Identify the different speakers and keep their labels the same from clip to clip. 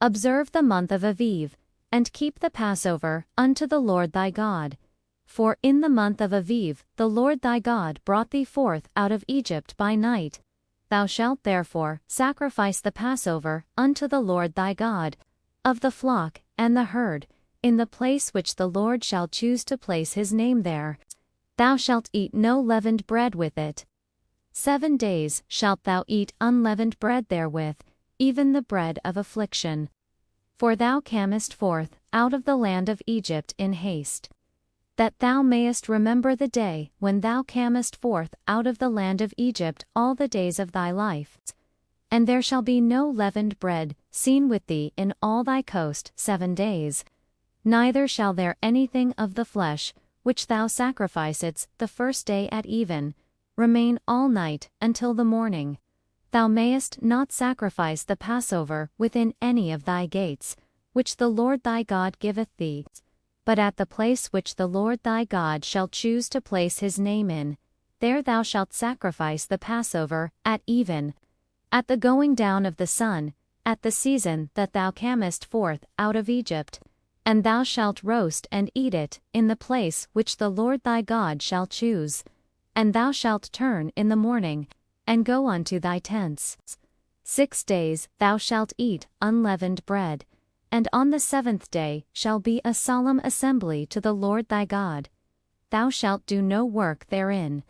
Speaker 1: Observe the month of Aviv, and keep the Passover unto the Lord thy God. For in the month of Aviv the Lord thy God brought thee forth out of Egypt by night. Thou shalt therefore sacrifice the Passover unto the Lord thy God, of the flock and the herd, in the place which the Lord shall choose to place his name there. Thou shalt eat no leavened bread with it. 7 days shalt thou eat unleavened bread therewith, even the bread of affliction. For thou camest forth out of the land of Egypt in haste. That thou mayest remember the day when thou camest forth out of the land of Egypt all the days of thy life. And there shall be no leavened bread seen with thee in all thy coast 7 days. Neither shall there anything of the flesh, which thou sacrificedst the first day at even, remain all night until the morning. Thou mayest not sacrifice the Passover within any of thy gates, which the Lord thy God giveth thee, but at the place which the Lord thy God shall choose to place his name in, there thou shalt sacrifice the Passover at even, at the going down of the sun, at the season that thou camest forth out of Egypt, and thou shalt roast and eat it in the place which the Lord thy God shall choose. And thou shalt turn in the morning, and go unto thy tents. 6 days thou shalt eat unleavened bread, and on the 7th day shall be a solemn assembly to the Lord thy God. Thou shalt do no work therein.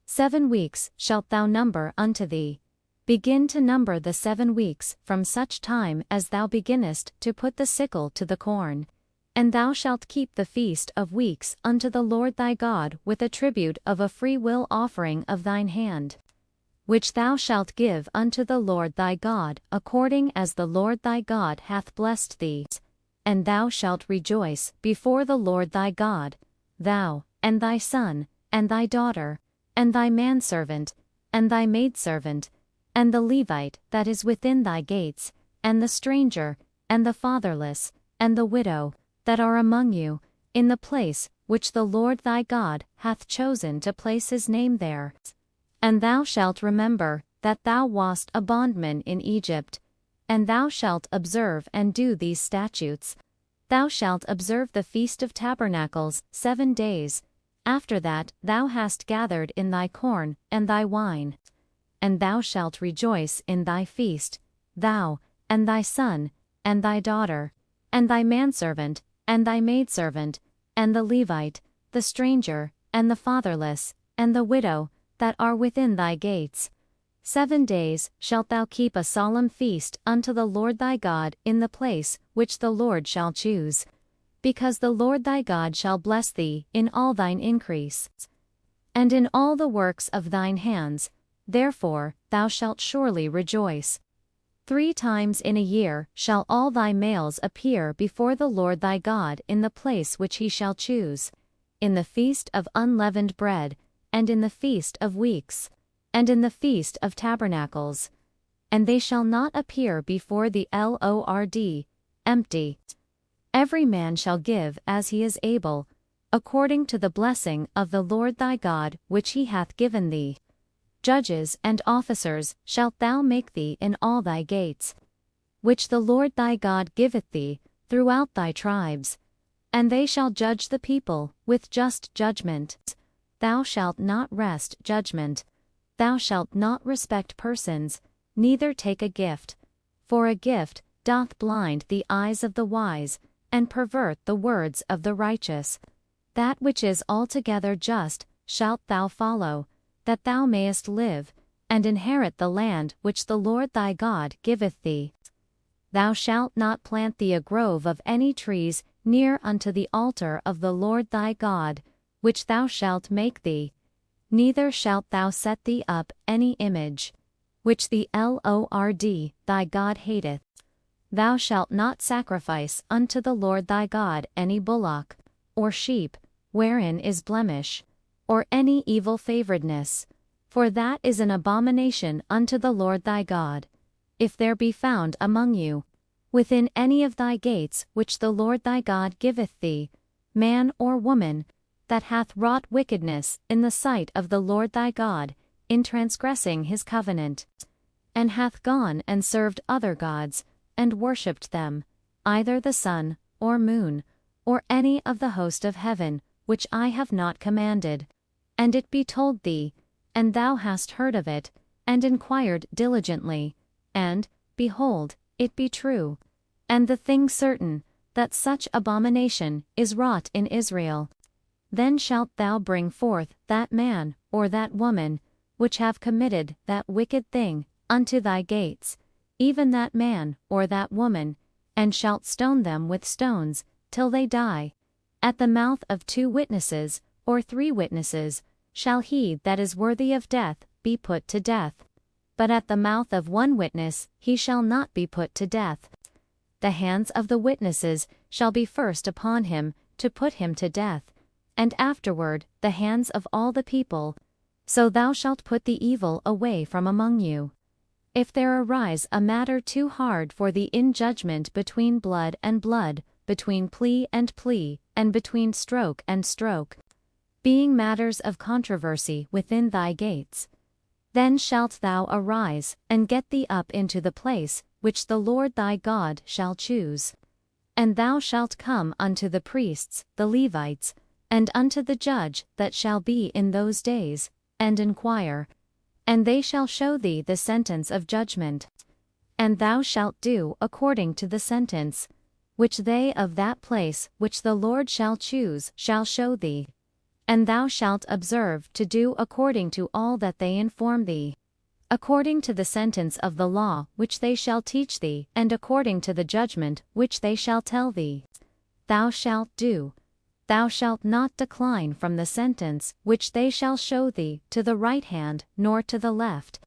Speaker 1: 7 weeks shalt thou number unto thee. Begin to number the 7 weeks from such time as thou beginnest to put the sickle to the corn. And thou shalt keep the feast of weeks unto the Lord thy God with a tribute of a freewill offering of thine hand, which thou shalt give unto the Lord thy God according as the Lord thy God hath blessed thee. And thou shalt rejoice before the Lord thy God, thou, and thy son, and thy daughter, and thy manservant, and thy maidservant, and the Levite that is within thy gates, and the stranger, and the fatherless, and the widow, that are among you, in the place which the Lord thy God hath chosen to place his name there. And thou shalt remember that thou wast a bondman in Egypt, and thou shalt observe and do these statutes. Thou shalt observe the Feast of Tabernacles 7 days, after that thou hast gathered in thy corn and thy wine. And thou shalt rejoice in thy feast, thou, and thy son, and thy daughter, and thy manservant, and thy maidservant, and the Levite, the stranger, and the fatherless, and the widow, that are within thy gates. 7 days shalt thou keep a solemn feast unto the Lord thy God in the place which the Lord shall choose. Because the Lord thy God shall bless thee in all thine increase, and in all the works of thine hands, therefore thou shalt surely rejoice. 3 times in a year shall all thy males appear before the Lord thy God in the place which he shall choose, in the feast of unleavened bread, and in the feast of weeks, and in the feast of tabernacles. And they shall not appear before the Lord empty. Every man shall give as he is able, according to the blessing of the Lord thy God which he hath given thee. Judges and officers shalt thou make thee in all thy gates, which the Lord thy God giveth thee, throughout thy tribes. And they shall judge the people with just judgment. Thou shalt not wrest judgment. Thou shalt not respect persons, neither take a gift. For a gift doth blind the eyes of the wise, and pervert the words of the righteous. That which is altogether just shalt thou follow, that thou mayest live, and inherit the land which the Lord thy God giveth thee. Thou shalt not plant thee a grove of any trees near unto the altar of the Lord thy God, which thou shalt make thee. Neither shalt thou set thee up any image, which the Lord thy God hateth. Thou shalt not sacrifice unto the Lord thy God any bullock, or sheep, wherein is blemish, or any evil favoredness, for that is an abomination unto the Lord thy God. If there be found among you, within any of thy gates which the Lord thy God giveth thee, man or woman, that hath wrought wickedness in the sight of the Lord thy God, in transgressing his covenant, and hath gone and served other gods, and worshipped them, either the sun, or moon, or any of the host of heaven, which I have not commanded. And it be told thee, and thou hast heard of it, and inquired diligently, and, behold, it be true, and the thing certain, that such abomination is wrought in Israel. Then shalt thou bring forth that man, or that woman, which have committed that wicked thing, unto thy gates, even that man, or that woman, and shalt stone them with stones, till they die. At the mouth of 2 witnesses, or 3 witnesses, shall he that is worthy of death be put to death. But at the mouth of 1 witness he shall not be put to death. The hands of the witnesses shall be first upon him, to put him to death, and afterward the hands of all the people. So thou shalt put the evil away from among you. If there arise a matter too hard for thee in judgment between blood and blood, between plea and plea, and between stroke and stroke, being matters of controversy within thy gates, then shalt thou arise, and get thee up into the place which the Lord thy God shall choose. And thou shalt come unto the priests, the Levites, and unto the judge that shall be in those days, and inquire, and they shall show thee the sentence of judgment. And thou shalt do according to the sentence, which they of that place which the Lord shall choose shall show thee. And thou shalt observe to do according to all that they inform thee, according to the sentence of the law which they shall teach thee, and according to the judgment which they shall tell thee. Thou shalt do. Thou shalt not decline from the sentence which they shall show thee to the right hand nor to the left.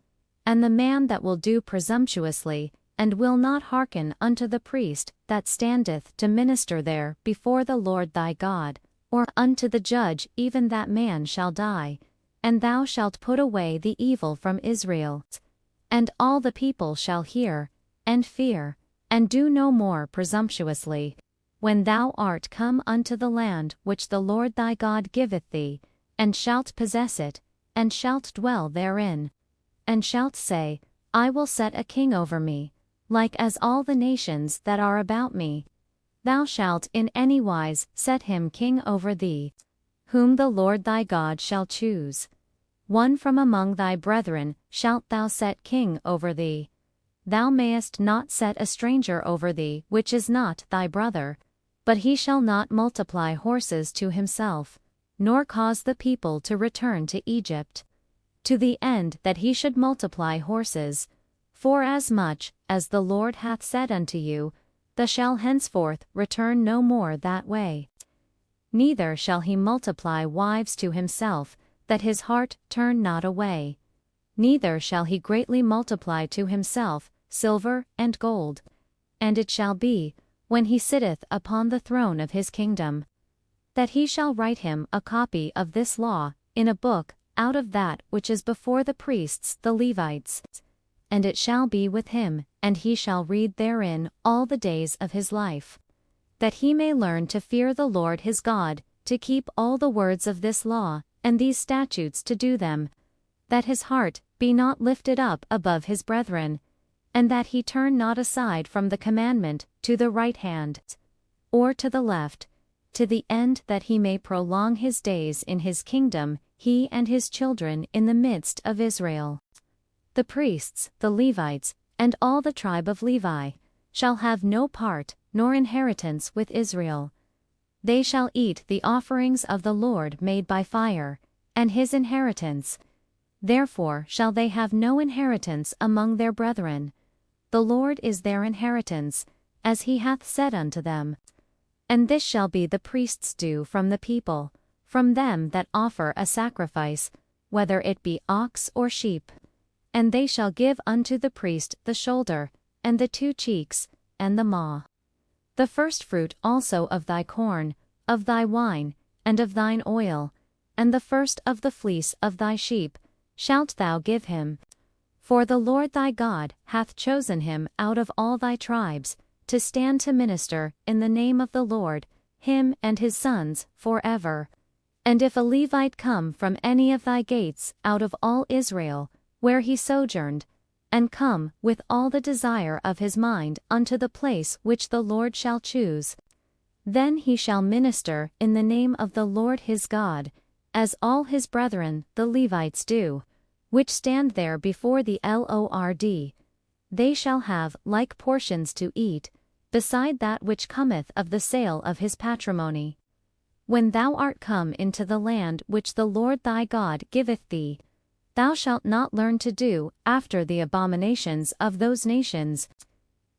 Speaker 1: And the man that will do presumptuously, and will not hearken unto the priest that standeth to minister there before the Lord thy God, or unto the judge, even that man shall die. And thou shalt put away the evil from Israel. And all the people shall hear, and fear, and do no more presumptuously, when thou art come unto the land which the Lord thy God giveth thee, and shalt possess it, and shalt dwell therein, and shalt say, I will set a king over me, like as all the nations that are about me. Thou shalt in any wise set him king over thee, whom the Lord thy God shall choose. One from among thy brethren shalt thou set king over thee. Thou mayest not set a stranger over thee which is not thy brother, but he shall not multiply horses to himself, nor cause the people to return to Egypt, to the end that he should multiply horses. Forasmuch as the Lord hath said unto you, thou shalt henceforth return no more that way. Neither shall he multiply wives to himself, that his heart turn not away. Neither shall he greatly multiply to himself silver and gold. And it shall be, when he sitteth upon the throne of his kingdom, that he shall write him a copy of this law in a book out of that which is before the priests the Levites. And it shall be with him, and he shall read therein all the days of his life, that he may learn to fear the Lord his God, to keep all the words of this law, and these statutes to do them, that his heart be not lifted up above his brethren, and that he turn not aside from the commandment to the right hand, or to the left, to the end that he may prolong his days in his kingdom, he and his children in the midst of Israel. The priests, the Levites, and all the tribe of Levi, shall have no part nor inheritance with Israel. They shall eat the offerings of the Lord made by fire, and his inheritance. Therefore shall they have no inheritance among their brethren. The Lord is their inheritance, as he hath said unto them. And this shall be the priest's due from the people, from them that offer a sacrifice, whether it be ox or sheep. And they shall give unto the priest the shoulder, and the 2 cheeks, and the maw. The firstfruit also of thy corn, of thy wine, and of thine oil, and the first of the fleece of thy sheep, shalt thou give him. For the Lord thy God hath chosen him out of all thy tribes, to stand to minister in the name of the Lord, him and his sons, forever. And if a Levite come from any of thy gates out of all Israel, where he sojourned, and come, with all the desire of his mind, unto the place which the Lord shall choose. Then he shall minister in the name of the Lord his God, as all his brethren the Levites do, which stand there before the Lord. They shall have like portions to eat, beside that which cometh of the sale of his patrimony. When thou art come into the land which the Lord thy God giveth thee, thou shalt not learn to do after the abominations of those nations.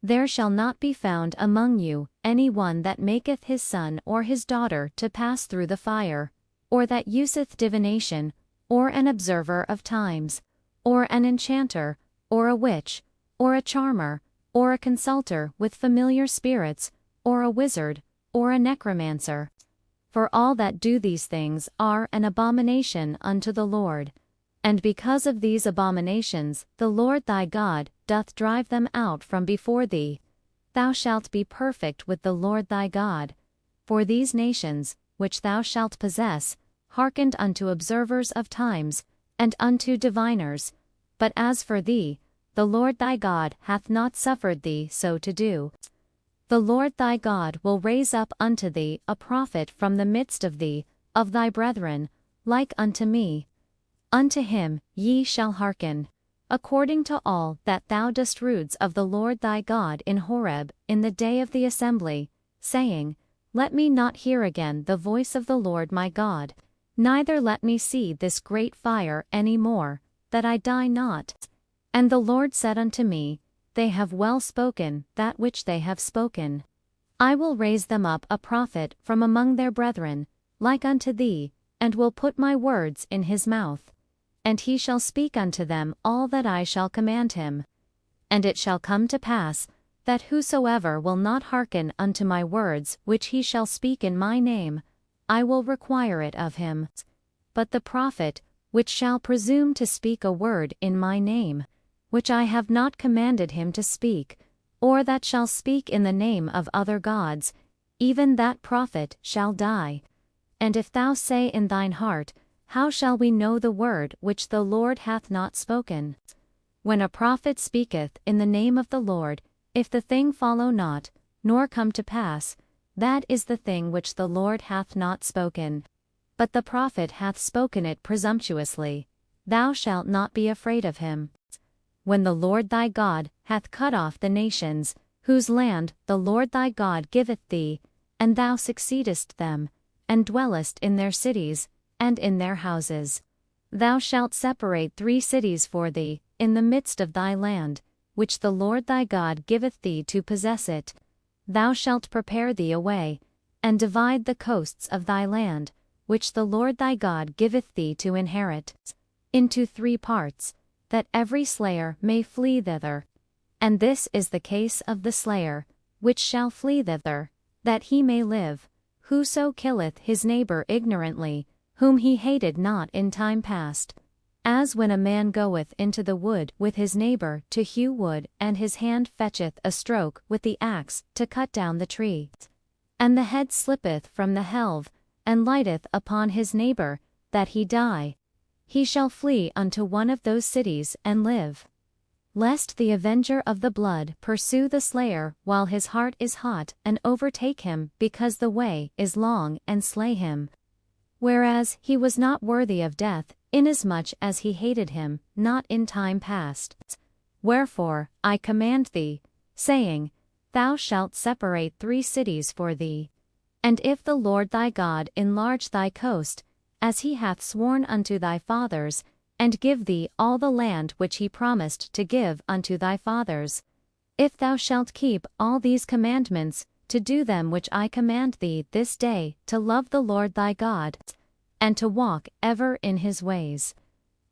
Speaker 1: There shall not be found among you any one that maketh his son or his daughter to pass through the fire, or that useth divination, or an observer of times, or an enchanter, or a witch, or a charmer, or a consulter with familiar spirits, or a wizard, or a necromancer. For all that do these things are an abomination unto the Lord. And because of these abominations the Lord thy God doth drive them out from before thee. Thou shalt be perfect with the Lord thy God. For these nations, which thou shalt possess, hearkened unto observers of times, and unto diviners. But as for thee, the Lord thy God hath not suffered thee so to do. The Lord thy God will raise up unto thee a prophet from the midst of thee, of thy brethren, like unto me. Unto him ye shall hearken, according to all that thou dost rudes of the Lord thy God in Horeb in the day of the assembly, saying, Let me not hear again the voice of the Lord my God, neither let me see this great fire any more, that I die not. And the Lord said unto me, They have well spoken that which they have spoken. I will raise them up a prophet from among their brethren, like unto thee, and will put my words in his mouth. And he shall speak unto them all that I shall command him. And it shall come to pass, that whosoever will not hearken unto my words which he shall speak in my name, I will require it of him. But the prophet, which shall presume to speak a word in my name, which I have not commanded him to speak, or that shall speak in the name of other gods, even that prophet shall die. And if thou say in thine heart, How shall we know the word which the Lord hath not spoken? When a prophet speaketh in the name of the Lord, if the thing follow not, nor come to pass, that is the thing which the Lord hath not spoken. But the prophet hath spoken it presumptuously. Thou shalt not be afraid of him. When the Lord thy God hath cut off the nations, whose land the Lord thy God giveth thee, and thou succeedest them, and dwellest in their cities, and in their houses. Thou shalt separate 3 cities for thee, in the midst of thy land, which the Lord thy God giveth thee to possess it. Thou shalt prepare thee a way, and divide the coasts of thy land, which the Lord thy God giveth thee to inherit, into 3 parts, that every slayer may flee thither. And this is the case of the slayer, which shall flee thither, that he may live, whoso killeth his neighbor ignorantly, whom he hated not in time past. As when a man goeth into the wood with his neighbor to hew wood, and his hand fetcheth a stroke with the axe to cut down the tree, and the head slippeth from the helve, and lighteth upon his neighbor, that he die, he shall flee unto one of those cities and live. Lest the avenger of the blood pursue the slayer while his heart is hot, and overtake him because the way is long, and slay him. Whereas he was not worthy of death, inasmuch as he hated him not in time past. Wherefore I command thee, saying, Thou shalt separate 3 cities for thee. And if the Lord thy God enlarge thy coast, as he hath sworn unto thy fathers, and give thee all the land which he promised to give unto thy fathers, if thou shalt keep all these commandments, to do them which I command thee this day, to love the Lord thy God, and to walk ever in his ways,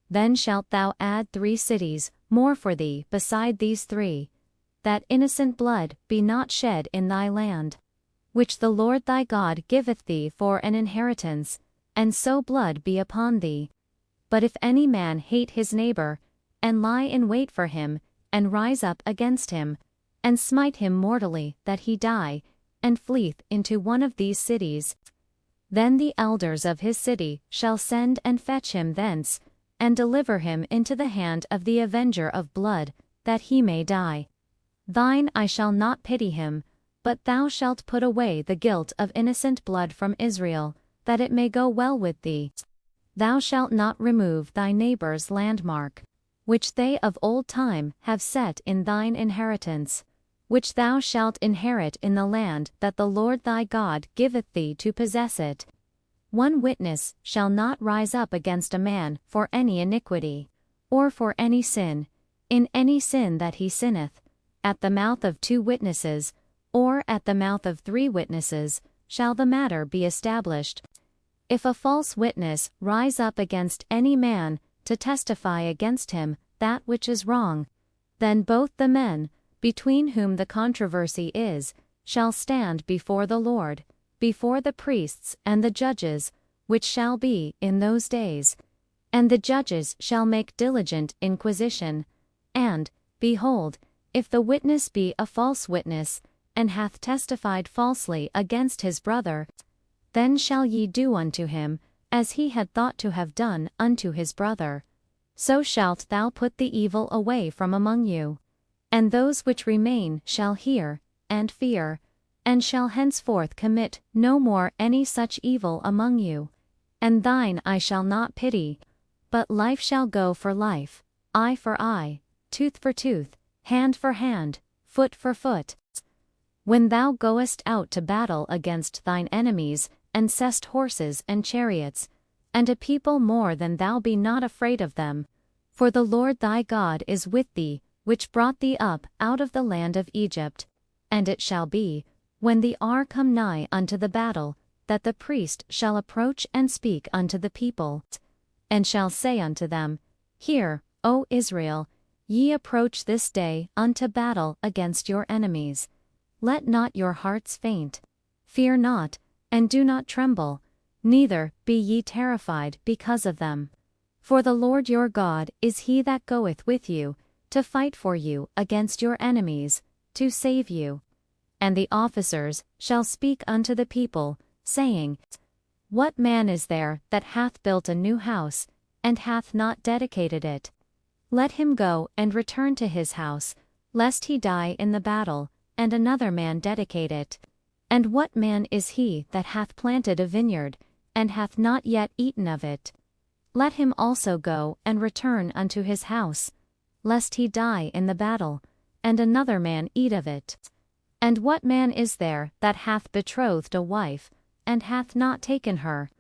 Speaker 1: then shalt thou add 3 cities more for thee beside these 3, that innocent blood be not shed in thy land, which the Lord thy God giveth thee for an inheritance, and so blood be upon thee. But if any man hate his neighbor, and lie in wait for him, and rise up against him, and smite him mortally that he die, and fleeth into one of these cities, then the elders of his city shall send and fetch him thence, and deliver him into the hand of the avenger of blood, that he may die. Thine I shall not pity him, but thou shalt put away the guilt of innocent blood from Israel, that it may go well with thee. Thou shalt not remove thy neighbor's landmark, which they of old time have set in thine inheritance, which thou shalt inherit in the land that the Lord thy God giveth thee to possess it. One witness shall not rise up against a man for any iniquity, or for any sin, in any sin that he sinneth. At the mouth of 2 witnesses, or at the mouth of 3 witnesses, shall the matter be established. If a false witness rise up against any man, to testify against him that which is wrong, then both the men, between whom the controversy is, shall stand before the Lord, before the priests and the judges, which shall be in those days. And the judges shall make diligent inquisition. And, behold, if the witness be a false witness, and hath testified falsely against his brother, then shall ye do unto him, as he had thought to have done unto his brother. So shalt thou put the evil away from among you. And those which remain shall hear, and fear, and shall henceforth commit no more any such evil among you. And thine I shall not pity, but life shall go for life, eye for eye, tooth for tooth, hand for hand, foot for foot. When thou goest out to battle against thine enemies, and seest horses and chariots, and a people more than thou, be not afraid of them. For the Lord thy God is with thee, which brought thee up out of the land of Egypt. And it shall be, when the hour come nigh unto the battle, that the priest shall approach and speak unto the people, and shall say unto them, Hear, O Israel, ye approach this day unto battle against your enemies. Let not your hearts faint. Fear not, and do not tremble, neither be ye terrified because of them. For the Lord your God is he that goeth with you, to fight for you against your enemies, to save you. And the officers shall speak unto the people, saying, What man is there that hath built a new house, and hath not dedicated it? Let him go and return to his house, lest he die in the battle, and another man dedicate it. And what man is he that hath planted a vineyard, and hath not yet eaten of it? Let him also go and return unto his house, lest he die in the battle, and another man eat of it. And what man is there that hath betrothed a wife, and hath not taken her?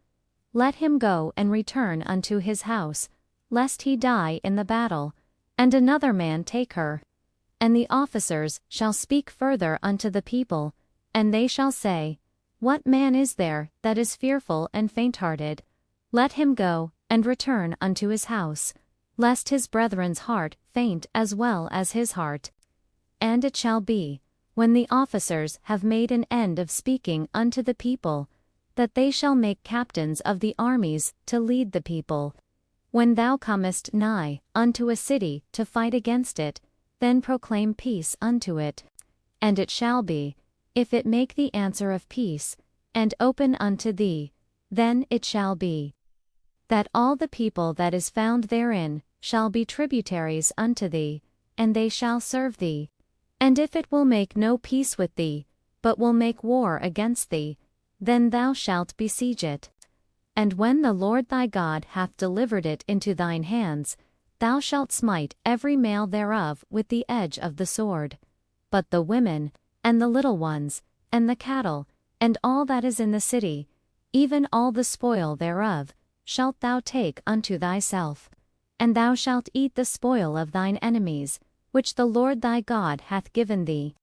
Speaker 1: Let him go and return unto his house, lest he die in the battle, and another man take her. And the officers shall speak further unto the people, and they shall say, What man is there that is fearful and faint-hearted? Let him go and return unto his house, lest his brethren's heart faint as well as his heart. And it shall be, when the officers have made an end of speaking unto the people, that they shall make captains of the armies to lead the people. When thou comest nigh unto a city to fight against it, then proclaim peace unto it. And it shall be, if it make the answer of peace, and open unto thee, then it shall be, that all the people that is found therein shall be tributaries unto thee, and they shall serve thee. And if it will make no peace with thee, but will make war against thee, then thou shalt besiege it. And when the Lord thy God hath delivered it into thine hands, thou shalt smite every male thereof with the edge of the sword. But the women, and the little ones, and the cattle, and all that is in the city, even all the spoil thereof, shalt thou take unto thyself. And thou shalt eat the spoil of thine enemies, which the Lord thy God hath given thee.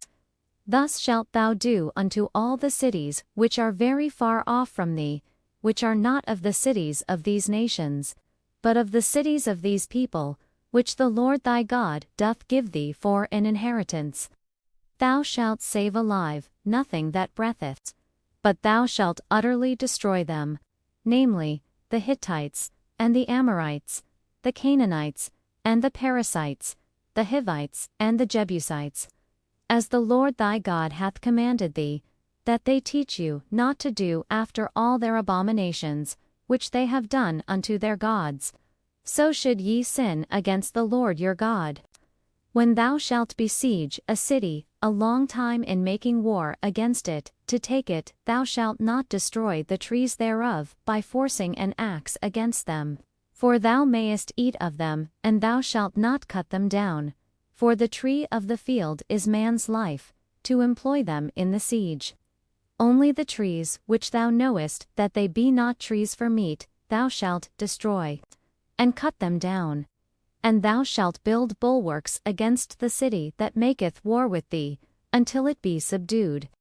Speaker 1: Thus shalt thou do unto all the cities which are very far off from thee, which are not of the cities of these nations, but of the cities of these people, which the Lord thy God doth give thee for an inheritance. Thou shalt save alive nothing that breatheth, but thou shalt utterly destroy them, namely, the Hittites, and the Amorites, the Canaanites, and the Perizzites, the Hivites, and the Jebusites, as the Lord thy God hath commanded thee, that they teach you not to do after all their abominations, which they have done unto their gods. So should ye sin against the Lord your God. When thou shalt besiege a city, a long time in making war against it, to take it, thou shalt not destroy the trees thereof, by forcing an axe against them. For thou mayest eat of them, and thou shalt not cut them down. For the tree of the field is man's life, to employ them in the siege. Only the trees which thou knowest that they be not trees for meat, thou shalt destroy, and cut them down. And thou shalt build bulwarks against the city that maketh war with thee, until it be subdued.